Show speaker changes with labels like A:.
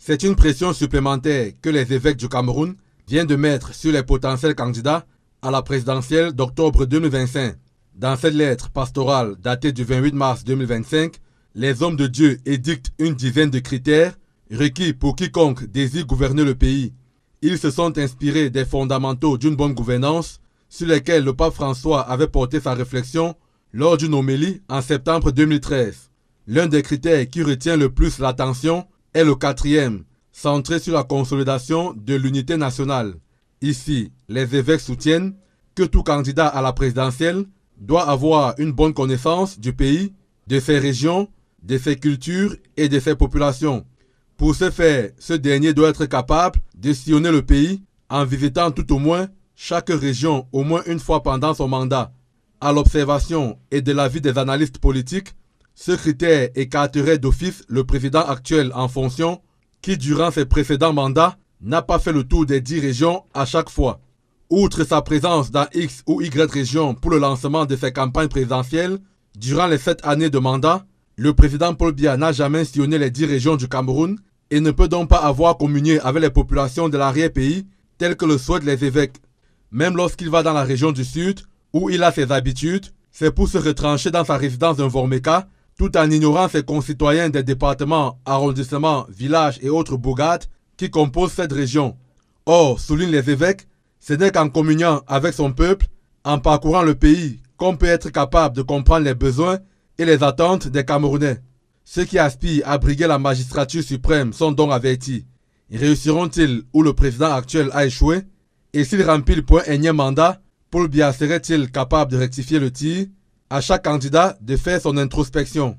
A: C'est une pression supplémentaire que les évêques du Cameroun viennent de mettre sur les potentiels candidats à la présidentielle d'octobre 2025. Dans cette lettre pastorale datée du 28 mars 2025, les hommes de Dieu édictent une dizaine de critères requis pour quiconque désire gouverner le pays. Ils se sont inspirés des fondamentaux d'une bonne gouvernance sur lesquels le pape François avait porté sa réflexion lors d'une homélie en septembre 2013. L'un des critères qui retient le plus l'attention est le quatrième, centré sur la consolidation de l'unité nationale. Ici, les évêques soutiennent que tout candidat à la présidentielle doit avoir une bonne connaissance du pays, de ses régions, de ses cultures et de ses populations. Pour ce faire, ce dernier doit être capable de sillonner le pays en visitant tout au moins chaque région au moins une fois pendant son mandat. À l'observation et de l'avis des analystes politiques, ce critère écarterait d'office le président actuel en fonction qui, durant ses précédents mandats, n'a pas fait le tour des 10 régions à chaque fois. Outre sa présence dans X ou Y région pour le lancement de ses campagnes présidentielles, durant les 7 années de mandat, le président Paul Biya n'a jamais sillonné les 10 régions du Cameroun et ne peut donc pas avoir communié avec les populations de l'arrière-pays telles que le souhaitent les évêques. Même lorsqu'il va dans la région du Sud, où il a ses habitudes, c'est pour se retrancher dans sa résidence d'un Vormeka, tout en ignorant ses concitoyens des départements, arrondissements, villages et autres bourgades qui composent cette région. Or, soulignent les évêques, ce n'est qu'en communiant avec son peuple, en parcourant le pays, qu'on peut être capable de comprendre les besoins et les attentes des Camerounais. Ceux qui aspirent à briguer la magistrature suprême sont donc avertis. Réussiront-ils où le président actuel a échoué? Et s'il remplit pour un énième mandat, Paul Biya serait-il capable de rectifier le tir? À chaque candidat de faire son introspection.